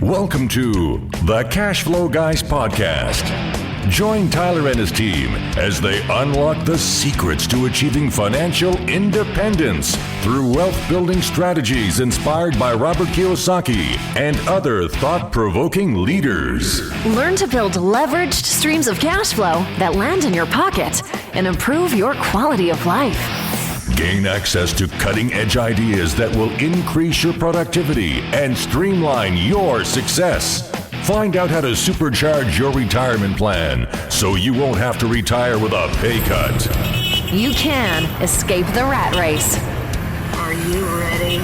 Welcome to the Cash Flow Guys podcast. Join Tyler and his team as they unlock the secrets to achieving financial independence through wealth-building strategies inspired by Robert Kiyosaki and other thought-provoking leaders. Learn to build leveraged streams of cash flow that land in your pocket and improve your quality of life. Gain access to cutting-edge ideas that will increase your productivity and streamline your success. Find out how to supercharge your retirement plan so you won't have to retire with a pay cut. You can escape the rat race. Are you ready?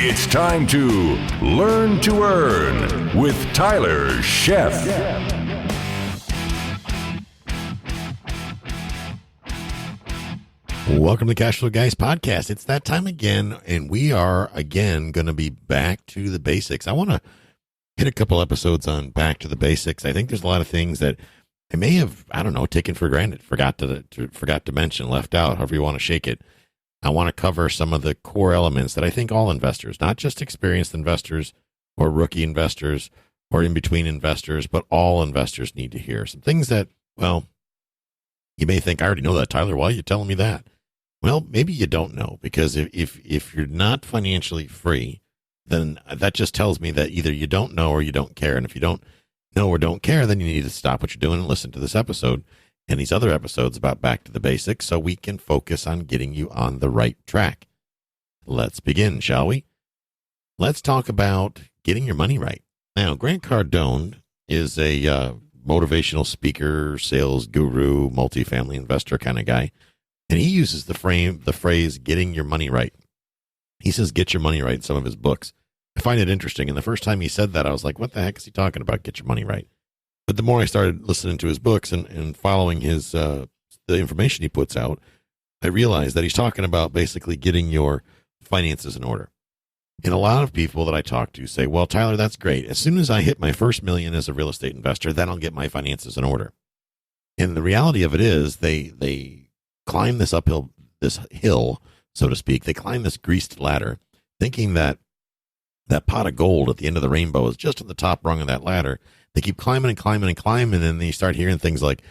It's time to Learn to Earn with Tyler Sheff. Welcome to the Cash Flow Guys podcast. It's that time again, and we are again going to be back to the basics. I want to hit a couple episodes on back to the basics. I think there's a lot of things that I may have, taken for granted, forgot to mention, left out, however you want to shake it. I want to cover some of the core elements that I think all investors, not just experienced investors or rookie investors or in-between investors, but all investors need to hear. Some things that, well, you may think, I already know that, Tyler. Why are you telling me that? Well, maybe you don't know, because if you're not financially free, then that just tells me that either you don't know or you don't care. And if you don't know or don't care, then you need to stop what you're doing and listen to this episode and these other episodes about back to the basics so we can focus on getting you on the right track. Let's begin, shall we? Let's talk about getting your money right. Now, Grant Cardone is a motivational speaker, sales guru, multifamily investor kind of guy. And he uses the phrase, getting your money right. He says, get your money right in some of his books. I find it interesting. And the first time he said that, I was like, what the heck is he talking about? Get your money right. But the more I started listening to his books and following the information he puts out, I realized that he's talking about basically getting your finances in order. And a lot of people that I talk to say, well, Tyler, that's great. As soon as I hit my first million as a real estate investor, then I'll get my finances in order. And the reality of it is they climb this hill, so to speak. They climb this greased ladder, thinking that pot of gold at the end of the rainbow is just at the top rung of that ladder. They keep climbing and climbing and climbing, and then they start hearing things like,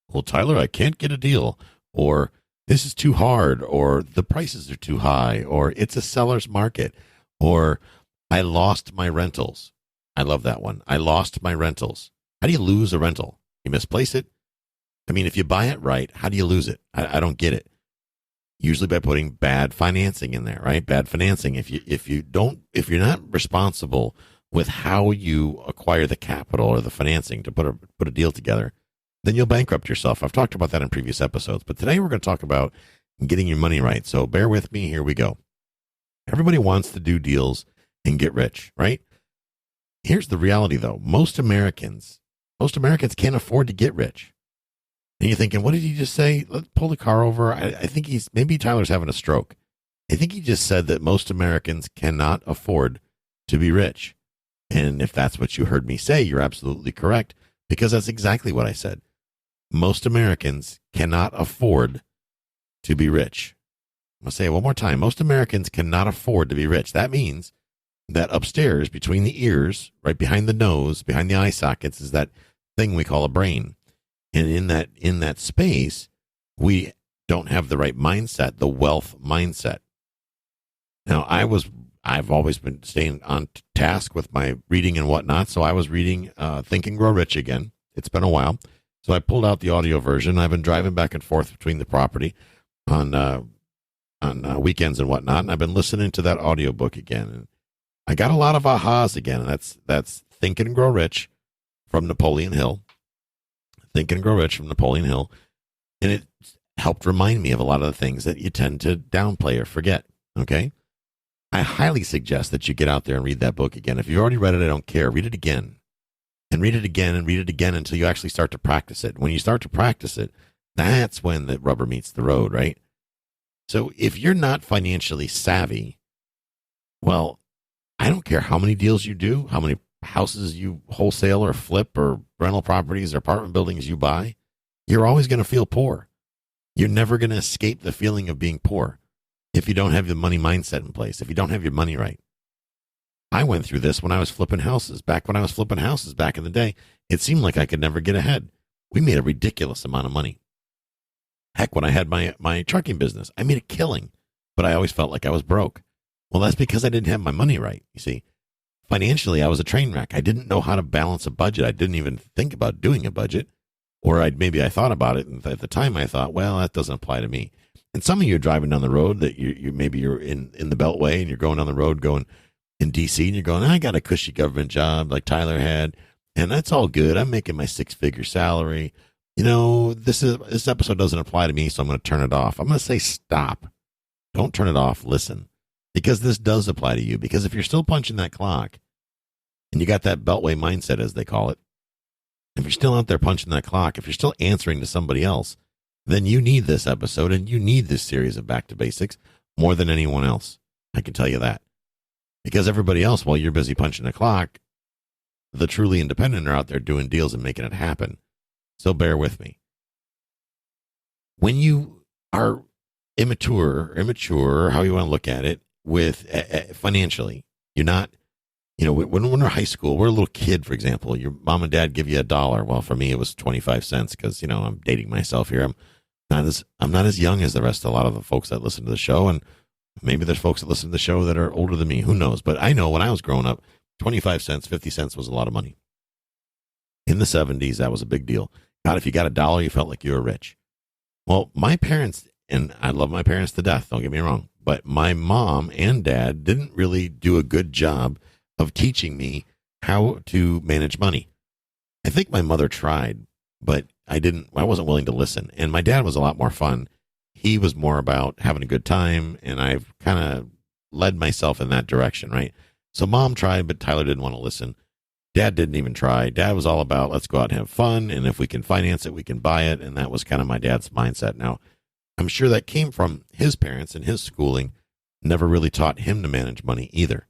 well, Tyler, I can't get a deal, or this is too hard, or the prices are too high, or it's a seller's market, or I lost my rentals. I love that one. I lost my rentals. How do you lose a rental? You misplace it? I mean, if you buy it right, how do you lose it? I don't get it. Usually by putting bad financing in there, right? Bad financing. If you're not responsible with how you acquire the capital or the financing to put a deal together, then you'll bankrupt yourself. I've talked about that in previous episodes, but today we're going to talk about getting your money right. So bear with me. Here we go. Everybody wants to do deals and get rich, right? Here's the reality, though. Most Americans can't afford to get rich. And you're thinking, what did he just say? Let's pull the car over. I think maybe Tyler's having a stroke. I think he just said that most Americans cannot afford to be rich. And if that's what you heard me say, you're absolutely correct, because that's exactly what I said. Most Americans cannot afford to be rich. I'm going to say it one more time. Most Americans cannot afford to be rich. That means that upstairs, between the ears, right behind the nose, behind the eye sockets, is that thing we call a brain. And in that space, we don't have the right mindset, the wealth mindset. Now, I've always been staying on task with my reading and whatnot. So I was reading Think and Grow Rich again. It's been a while. So I pulled out the audio version. I've been driving back and forth between the property on weekends and whatnot. And I've been listening to that audiobook again. And I got a lot of ahas again. And that's Think and Grow Rich from Napoleon Hill. Think and Grow Rich from Napoleon Hill. And it helped remind me of a lot of the things that you tend to downplay or forget. Okay. I highly suggest that you get out there and read that book again. If you've already read it, I don't care. Read it again and read it again and read it again until you actually start to practice it. When you start to practice it, that's when the rubber meets the road, right? So if you're not financially savvy, well, I don't care how many deals you do, how many houses you wholesale or flip or rental properties or apartment buildings you buy, you're always going to feel poor. You're never going to escape the feeling of being poor if you don't have the money mindset in place, if you don't have your money right. I went through this when I was flipping houses. Back when I was flipping houses back in the day, it seemed like I could never get ahead. We made a ridiculous amount of money. Heck, when I had my trucking business, I made a killing, but I always felt like I was broke. Well, that's because I didn't have my money right. You see, financially, I was a train wreck. I didn't know how to balance a budget. I didn't even think about doing a budget, or maybe I thought about it, and at the time I thought, well, that doesn't apply to me. And some of you are driving down the road that maybe you're in the Beltway and you're going down the road going in DC and you're going, I got a cushy government job like Tyler had, and that's all good. I'm making my 6-figure salary. You know, this episode doesn't apply to me, so I'm going to turn it off. I'm going to say stop. Don't turn it off. Listen, because this does apply to you. Because if you're still punching that clock and you got that Beltway mindset, as they call it, if you're still out there punching that clock, if you're still answering to somebody else, then you need this episode and you need this series of Back to Basics more than anyone else. I can tell you that. Because everybody else, while you're busy punching the clock, the truly independent are out there doing deals and making it happen. So bear with me. When you are immature, how you want to look at it, with financially, you're not, when we're in high school, we're a little kid, for example, your mom and dad give you $1. Well, for me, it was 25 cents because, I'm dating myself here. I'm not as young as the rest of a lot of the folks that listen to the show. And maybe there's folks that listen to the show that are older than me. Who knows? But I know when I was growing up, 25 cents, 50 cents was a lot of money. In the 70s, that was a big deal. God, if you got $1, you felt like you were rich. Well, my parents, and I love my parents to death, don't get me wrong, but my mom and dad didn't really do a good job of teaching me how to manage money. I think my mother tried, but I wasn't willing to listen. And my dad was a lot more fun. He was more about having a good time, and I've kind of led myself in that direction, right? So mom tried, but Tyler didn't want to listen. Dad didn't even try. Dad was all about, let's go out and have fun, and if we can finance it, we can buy it, and that was kind of my dad's mindset. Now, I'm sure that came from his parents, and his schooling never really taught him to manage money either.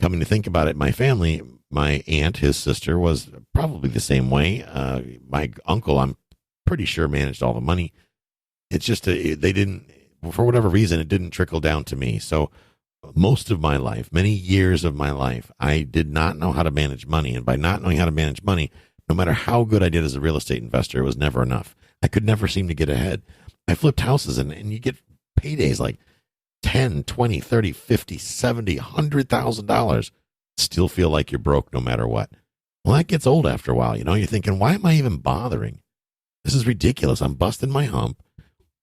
Coming to think about it, my family, my aunt, his sister, was probably the same way. My uncle, I'm pretty sure, managed all the money. It's just they didn't, for whatever reason, it didn't trickle down to me. So most of my life, many years of my life, I did not know how to manage money. And by not knowing how to manage money, no matter how good I did as a real estate investor, it was never enough. I could never seem to get ahead. I flipped houses and you get paydays like 10, 20, 30, 50, 70, $100,000. Still feel like you're broke no matter what. Well, that gets old after a while. You're thinking, why am I even bothering? This is ridiculous. I'm busting my hump,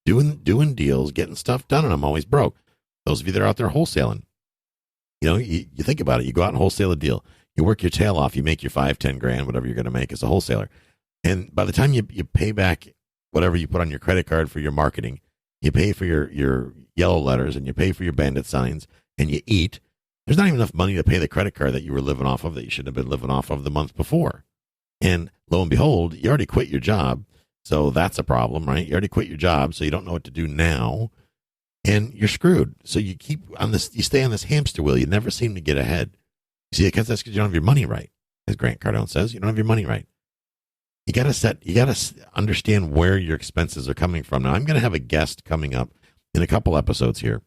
doing deals, getting stuff done, and I'm always broke. Those of you that are out there wholesaling, you think about it. You go out and wholesale a deal. You work your tail off. You make your 5, 10 grand, whatever you're going to make as a wholesaler. And by the time you pay back whatever you put on your credit card for your marketing, you pay for your yellow letters and you pay for your bandit signs and you eat, there's not even enough money to pay the credit card that you were living off of that you should have been living off of the month before. And lo and behold, you already quit your job. So that's a problem, right? You already quit your job, so you don't know what to do now. And you're screwed. So you stay on this hamster wheel. You never seem to get ahead. See, because that's because you don't have your money right. As Grant Cardone says, you don't have your money right. You got to understand where your expenses are coming from. Now, I'm going to have a guest coming up in a couple episodes here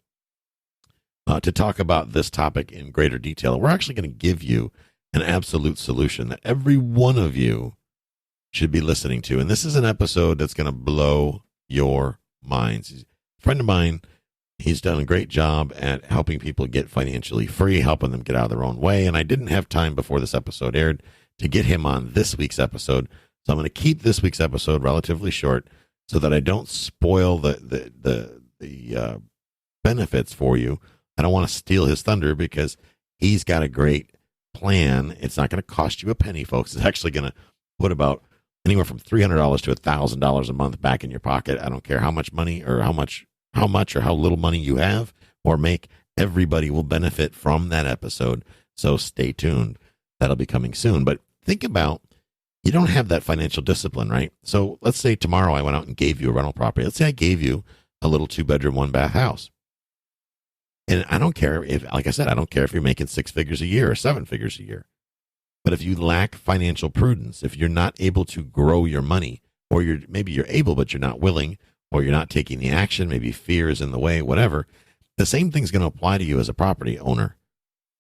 to talk about this topic in greater detail. We're actually going to give you an absolute solution that every one of you should be listening to. And this is an episode that's going to blow your minds. He's a friend of mine. He's done a great job at helping people get financially free, helping them get out of their own way. And I didn't have time before this episode aired to get him on this week's episode. So I'm going to keep this week's episode relatively short so that I don't spoil the benefits for you. I don't want to steal his thunder because he's got a great plan. It's not going to cost you a penny, folks. It's actually going to put about anywhere from $300 to $1,000 a month back in your pocket. I don't care how much money or how much or how little money you have or make. Everybody will benefit from that episode. So stay tuned. That'll be coming soon. But think about, you don't have that financial discipline, right? So let's say tomorrow I went out and gave you a rental property. Let's say I gave you a little 2-bedroom, 1-bath house. And I don't care if, like I said, I don't care if you're making 6 figures a year or 7 figures a year. But if you lack financial prudence, if you're not able to grow your money, or maybe you're able, but you're not willing, or you're not taking the action, maybe fear is in the way, whatever, the same thing's going to apply to you as a property owner.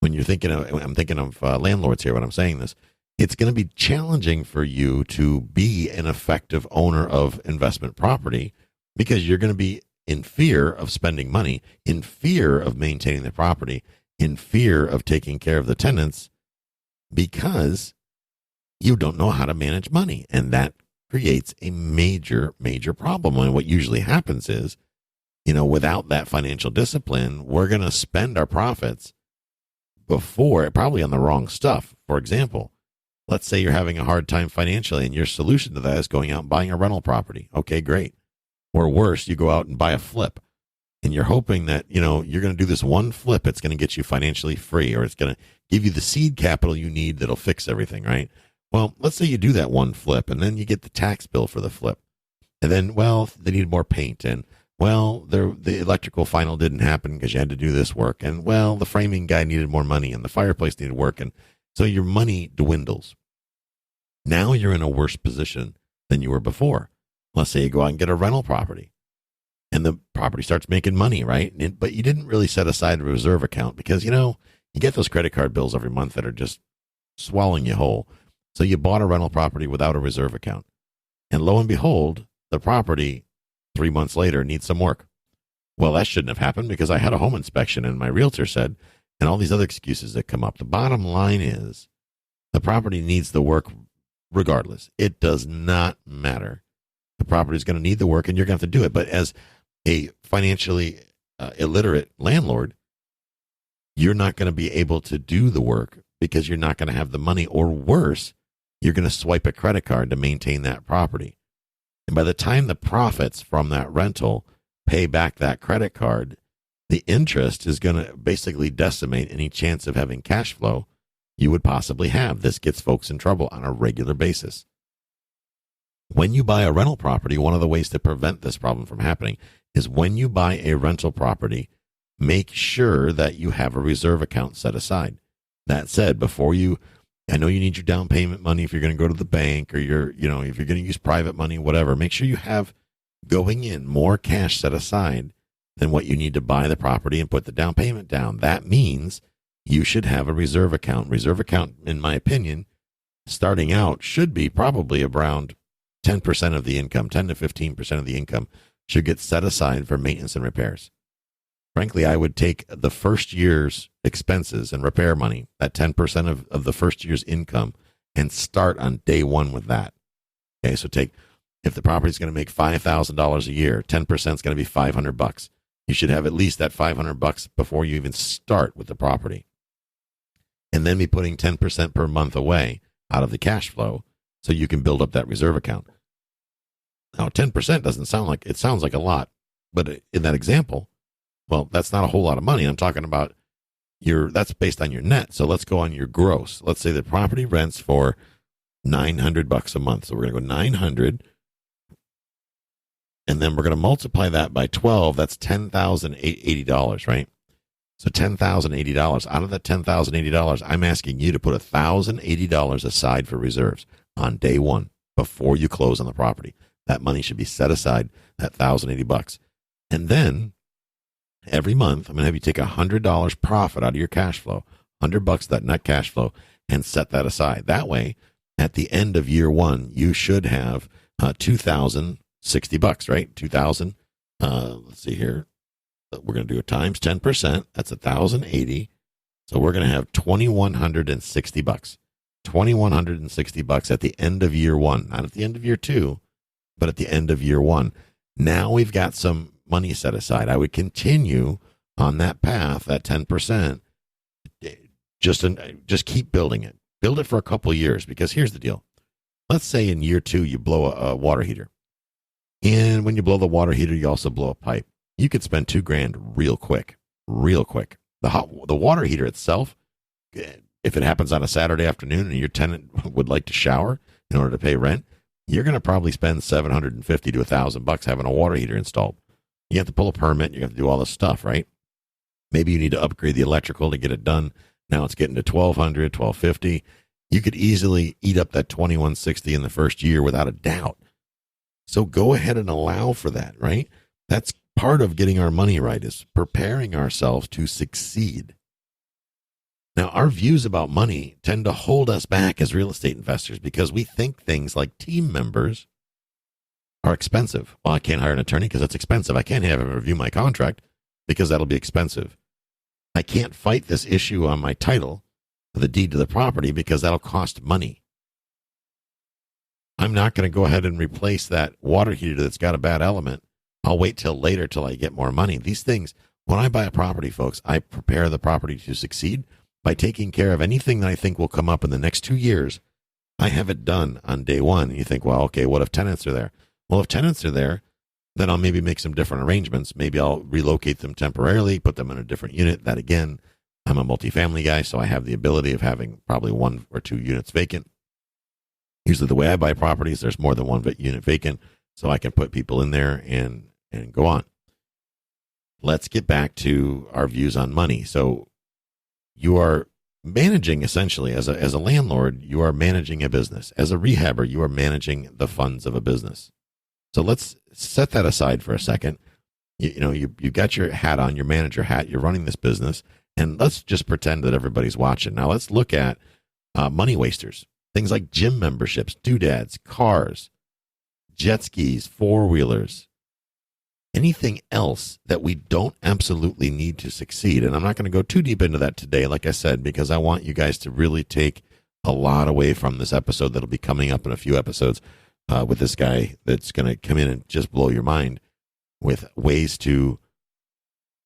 when you're thinking of, I'm thinking of landlords here when I'm saying this, it's going to be challenging for you to be an effective owner of investment property because you're going to be in fear of spending money, in fear of maintaining the property, in fear of taking care of the tenants because you don't know how to manage money. And that creates a major, major problem. And what usually happens is, without that financial discipline, we're going to spend our profits before, probably on the wrong stuff. For example, let's say you're having a hard time financially and your solution to that is going out and buying a rental property. Okay, great. Or worse, you go out and buy a flip and you're hoping that, you're going to do this one flip. It's going to get you financially free, or it's going to give you the seed capital you need that'll fix everything, right? Well, let's say you do that one flip and then you get the tax bill for the flip. And then, they need more paint. And, the electrical final didn't happen because you had to do this work. And, the framing guy needed more money and the fireplace needed work. And so your money dwindles. Now you're in a worse position than you were before. Let's say you go out and get a rental property and the property starts making money, right? But you didn't really set aside a reserve account because, you get those credit card bills every month that are just swallowing you whole. So you bought a rental property without a reserve account. And lo and behold, the property 3 months later needs some work. Well, that shouldn't have happened because I had a home inspection and my realtor said, and all these other excuses that come up. The bottom line is the property needs the work regardless. It does not matter. The property is going to need the work and you're going to have to do it. But as a financially illiterate landlord, you're not going to be able to do the work because you're not going to have the money, or worse, you're going to swipe a credit card to maintain that property. And by the time the profits from that rental pay back that credit card, the interest is going to basically decimate any chance of having cash flow you would possibly have. This gets folks in trouble on a regular basis. When you buy a rental property, one of the ways to prevent this problem from happening is when you buy a rental property, make sure that you have a reserve account set aside. That said, I know you need your down payment money if you're going to go to the bank, or if you're going to use private money, whatever. Make sure you have going in more cash set aside than what you need to buy the property and put the down payment down. That means you should have a reserve account. Reserve account, in my opinion, starting out should be probably around 10% of the income, 10 to 15% of the income should get set aside for maintenance and repairs. Frankly, I would take the first year's expenses and repair money, that 10% of the first year's income, and start on day one with that. Okay, so if the property is going to make $5,000 a year, 10% is going to be $500. You should have at least that $500 before you even start with the property. And then be putting 10% per month away out of the cash flow so you can build up that reserve account. Now, 10% doesn't sound like, it sounds like a lot, but in that example, that's not a whole lot of money. I'm talking about that's based on your net. So let's go on your gross. Let's say the property rents for $900 a month. So we're going to go 900, and then we're going to multiply that by 12. That's $10,080, right? So $10,080. Out of that $10,080, I'm asking you to put $1,080 aside for reserves on day one before you close on the property. That money should be set aside, that $1,080. And then every month, I'm going to have you take $100 profit out of your cash flow, $100 that net cash flow, and set that aside. That way, at the end of year one, you should have $2,060, right? 2,000. Let's see here. We're going to do it times 10%. That's 1,080. So we're going to have $2,160. $2,160 at the end of year one, not at the end of year two, but at the end of year one. Now we've got some money set aside. I would continue on that path, that 10%. Just keep building it. Build it for a couple of years, because here's the deal. Let's say in year two, you blow a water heater. And when you blow the water heater, you also blow a pipe. You could spend $2,000 real quick. The water heater itself, if it happens on a Saturday afternoon and your tenant would like to shower in order to pay rent, you're going to probably spend $750 to $1,000 having a water heater installed. You have to pull a permit. You have to do all this stuff, right? Maybe you need to upgrade the electrical to get it done. Now it's getting to $1,200, $1,250. You could easily eat up that $2,160 in the first year without a doubt. So go ahead and allow for that, right? That's part of getting our money right, is preparing ourselves to succeed. Now, our views about money tend to hold us back as real estate investors because we think things like team members are expensive. Well, I can't hire an attorney because that's expensive. I can't have him review my contract because that'll be expensive. I can't fight this issue on my title, the deed to the property, because that'll cost money. I'm not going to go ahead and replace that water heater that's got a bad element. I'll wait till later till I get more money. These things, when I buy a property, folks, I prepare the property to succeed by taking care of anything that I think will come up in the next 2 years. I have it done on day one. And you think, well, okay, what if tenants are there? Well, if tenants are there, then I'll maybe make some different arrangements. Maybe I'll relocate them temporarily, put them in a different unit. That again, I'm a multifamily guy, so I have the ability of having probably 1 or 2 units vacant. Usually the way I buy properties, there's more than one unit vacant, so I can put people in there and go on. Let's get back to our views on money. So you are managing, essentially, as a landlord, you are managing a business. As a rehabber, you are managing the funds of a business. So let's set that aside for a second. You got your hat on, your manager hat, you're running this business, and let's just pretend that everybody's watching. Now let's look at money wasters. Things like gym memberships, doodads, cars, jet skis, four-wheelers, anything else that we don't absolutely need to succeed. And I'm not going to go too deep into that today, like I said, because I want you guys to really take a lot away from this episode that'll be coming up in a few episodes with this guy that's going to come in and just blow your mind with ways to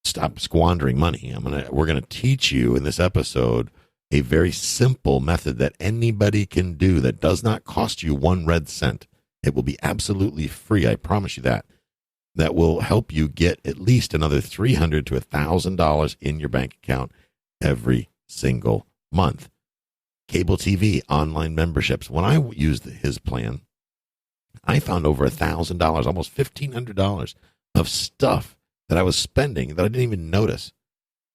stop squandering money. We're going to teach you in this episode a very simple method that anybody can do that does not cost you 1 red cent. It will be absolutely free. I promise you that. That will help you get at least another $300 to $1,000 in your bank account every single month. Cable TV, online memberships. When I used his plan, I found over $1,000, almost $1,500 of stuff that I was spending that I didn't even notice,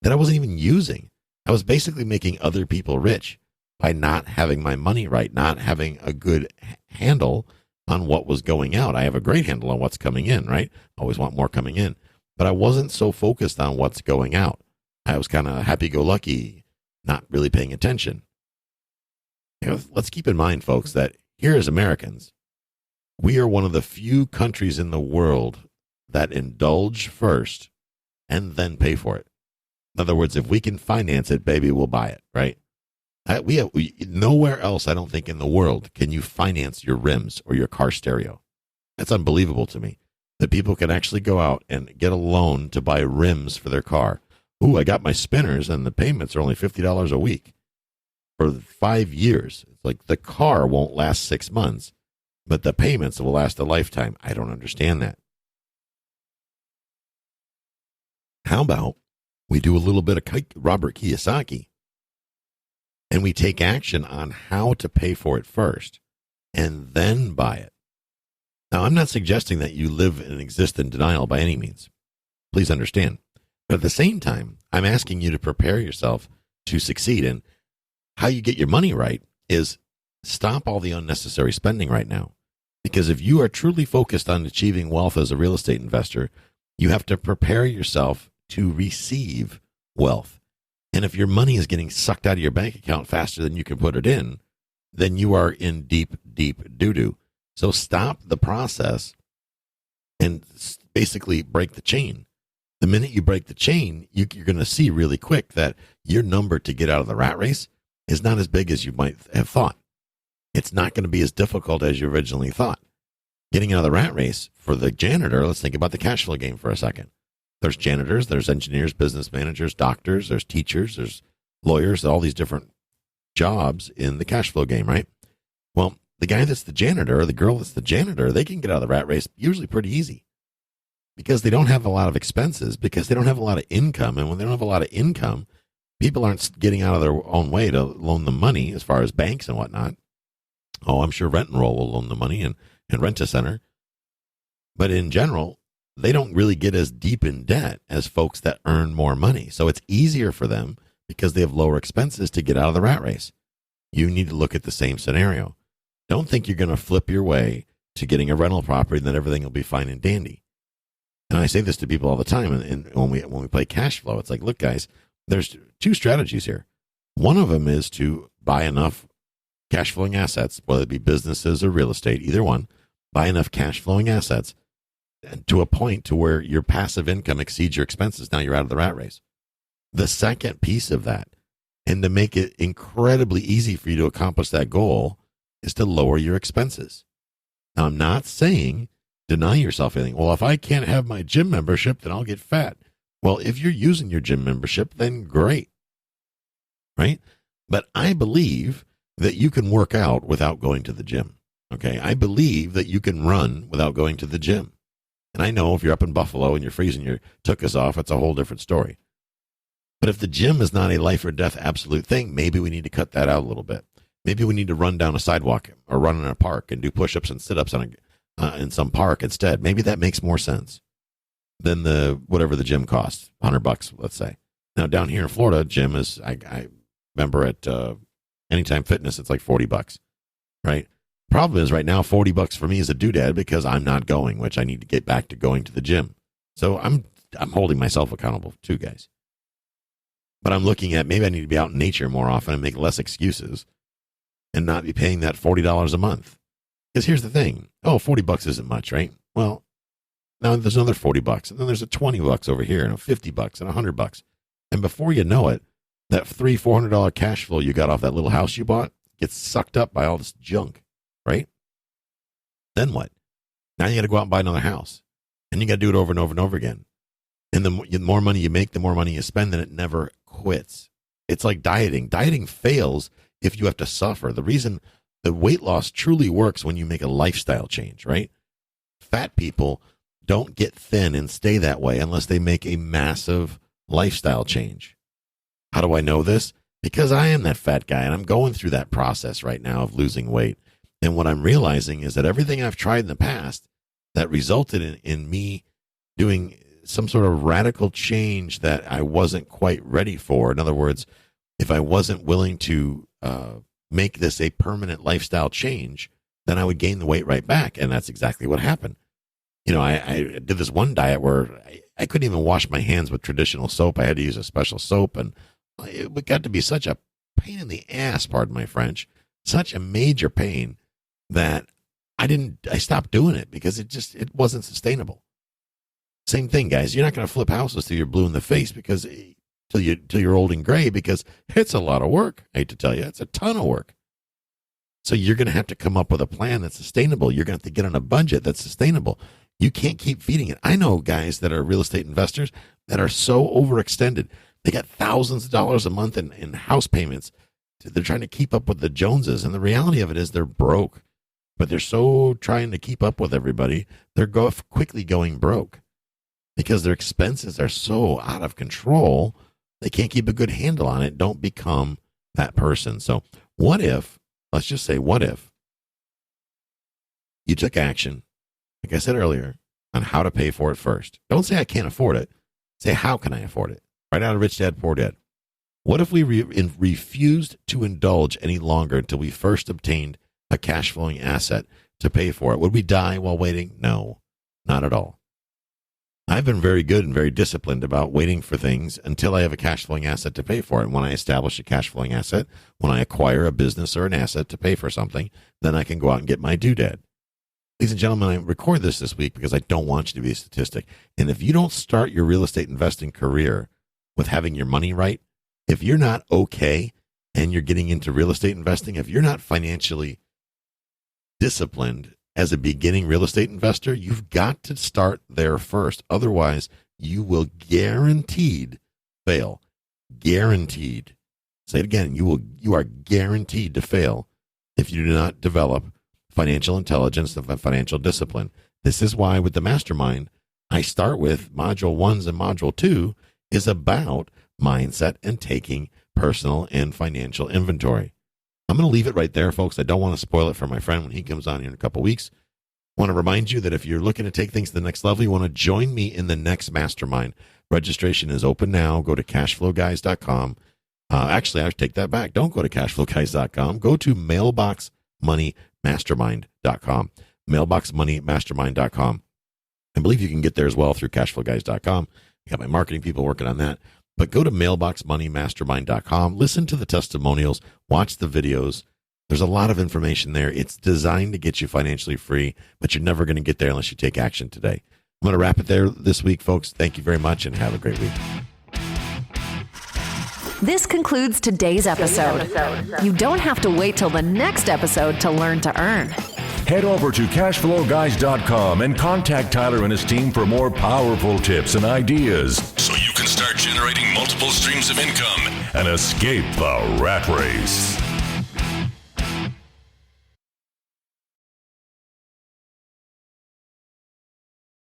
that I wasn't even using. I was basically making other people rich by not having my money right, not having a good handle on what was going out. I have a great handle on what's coming in, right? Always want more coming in. But I wasn't so focused on what's going out. I was kind of happy-go-lucky, not really paying attention. Let's keep in mind, folks, that here as Americans, we are one of the few countries in the world that indulge first and then pay for it. In other words, if we can finance it, baby, we'll buy it, right? Nowhere else, I don't think, in the world can you finance your rims or your car stereo. That's unbelievable to me, that people can actually go out and get a loan to buy rims for their car. Ooh, I got my spinners, and the payments are only $50 a week for 5 years. It's like the car won't last 6 months, but the payments will last a lifetime. I don't understand that. How about we do a little bit of Robert Kiyosaki, and we take action on how to pay for it first and then buy it. Now, I'm not suggesting that you live and exist in denial by any means. Please understand. But at the same time, I'm asking you to prepare yourself to succeed. And how you get your money right is stop all the unnecessary spending right now. Because if you are truly focused on achieving wealth as a real estate investor, you have to prepare yourself to receive wealth. And if your money is getting sucked out of your bank account faster than you can put it in, then you are in deep, deep doo-doo. So stop the process and basically break the chain. The minute you break the chain, you're going to see really quick that your number to get out of the rat race is not as big as you might have thought. It's not going to be as difficult as you originally thought. Getting out of the rat race for the janitor, let's think about the cash flow game for a second. There's janitors, there's engineers, business managers, doctors, there's teachers, there's lawyers, all these different jobs in the cash flow game, right? Well, the guy that's the janitor or the girl that's the janitor, they can get out of the rat race usually pretty easy because they don't have a lot of expenses, because they don't have a lot of income. And when they don't have a lot of income, people aren't getting out of their own way to loan them money as far as banks and whatnot. Oh, I'm sure Rent and Roll will loan the money and Rent a Center. But in general, they don't really get as deep in debt as folks that earn more money. So it's easier for them because they have lower expenses to get out of the rat race. You need to look at the same scenario. Don't think you're going to flip your way to getting a rental property and then everything will be fine and dandy. And I say this to people all the time. And when we play cash flow, it's like, look, guys, there's two strategies here. One of them is to buy enough cash flowing assets, whether it be businesses or real estate, either one, buy enough cash flowing assets to a point to where your passive income exceeds your expenses. Now you're out of the rat race. The second piece of that, and to make it incredibly easy for you to accomplish that goal, is to lower your expenses. Now, I'm not saying deny yourself anything. Well, if I can't have my gym membership, then I'll get fat. Well, if you're using your gym membership, then great, right? But I believe that you can work out without going to the gym, okay? I believe that you can run without going to the gym. And I know if you're up in Buffalo and you're freezing your tuchus off, it's a whole different story. But if the gym is not a life or death absolute thing, maybe we need to cut that out a little bit. Maybe we need to run down a sidewalk or run in a park and do push-ups and sit-ups in some park instead. Maybe that makes more sense than whatever the gym costs, $100, let's say. Now, down here in Florida, gym is, I remember at Anytime Fitness, it's like $40, right? Problem is right now, $40 for me is a doodad because I'm not going, which I need to get back to going to the gym. So I'm holding myself accountable too, guys. But I'm looking at maybe I need to be out in nature more often and make less excuses and not be paying that $40 a month. Because here's the thing. Oh, $40 isn't much, right? Well, now there's another $40, and then there's a $20 over here, and a $50, and $100. And before you know it, that $300-$400 cash flow you got off that little house you bought gets sucked up by all this junk, right? Then what? Now you got to go out and buy another house, and you got to do it over and over and over again. And the more money you make, the more money you spend, and it never quits. It's like dieting. Dieting fails if you have to suffer. The reason the weight loss truly works when you make a lifestyle change, right? Fat people don't get thin and stay that way unless they make a massive lifestyle change. How do I know this? Because I am that fat guy, and I'm going through that process right now of losing weight. And what I'm realizing is that everything I've tried in the past that resulted in me doing some sort of radical change that I wasn't quite ready for. In other words, if I wasn't willing to make this a permanent lifestyle change, then I would gain the weight right back. And that's exactly what happened. You know, I did this one diet where I couldn't even wash my hands with traditional soap. I had to use a special soap, and it got to be such a pain in the ass, pardon my French, such a major pain that I stopped doing it because it wasn't sustainable. Same thing, guys. You're not going to flip houses till you're blue in the face because till you're old and gray, because it's a lot of work. I hate to tell you, it's a ton of work. So you're going to have to come up with a plan that's sustainable. You're going to have to get on a budget that's sustainable. You can't keep feeding it. I know guys that are real estate investors that are so overextended. They got thousands of dollars a month in house payments. They're trying to keep up with the Joneses. And the reality of it is they're broke. But they're so trying to keep up with everybody, they're quickly going broke because their expenses are so out of control. They can't keep a good handle on it. Don't become that person. So what if, let's just say, what if you took action, like I said earlier, on how to pay for it first? Don't say I can't afford it. Say, how can I afford it? Right out of Rich Dad, Poor Dad. What if we refused to indulge any longer until we first obtained a cash flowing asset to pay for it? Would we die while waiting? No, not at all. I've been very good and very disciplined about waiting for things until I have a cash flowing asset to pay for it. And when I establish a cash flowing asset, when I acquire a business or an asset to pay for something, then I can go out and get my doodad. Ladies and gentlemen, I record this week because I don't want you to be a statistic. And if you don't start your real estate investing career with having your money right, if you're not okay and you're getting into real estate investing, if you're not financially disciplined as a beginning real estate investor, you've got to start there first. Otherwise, you will guaranteed fail. Guaranteed. Say it again. You are guaranteed to fail if you do not develop financial intelligence and financial discipline. This is why with the mastermind, I start with module 1 and module 2 is about mindset and taking personal and financial inventory. I'm going to leave it right there, folks. I don't want to spoil it for my friend when he comes on here in a couple weeks. I want to remind you that if you're looking to take things to the next level, you want to join me in the next mastermind. Registration is open now. Go to cashflowguys.com. Actually, I take that back. Don't go to cashflowguys.com. Go to mailboxmoneymastermind.com. Mailboxmoneymastermind.com. I believe you can get there as well through cashflowguys.com. I got my marketing people working on that. But go to mailboxmoneymastermind.com, listen to the testimonials, watch the videos. There's a lot of information there. It's designed to get you financially free, but you're never going to get there unless you take action today. I'm going to wrap it there this week, folks. Thank you very much and have a great week. This concludes today's episode. You don't have to wait till the next episode to learn to earn. Head over to cashflowguys.com and contact Tyler and his team for more powerful tips and ideas so you can start generating multiple streams of income and escape the rat race.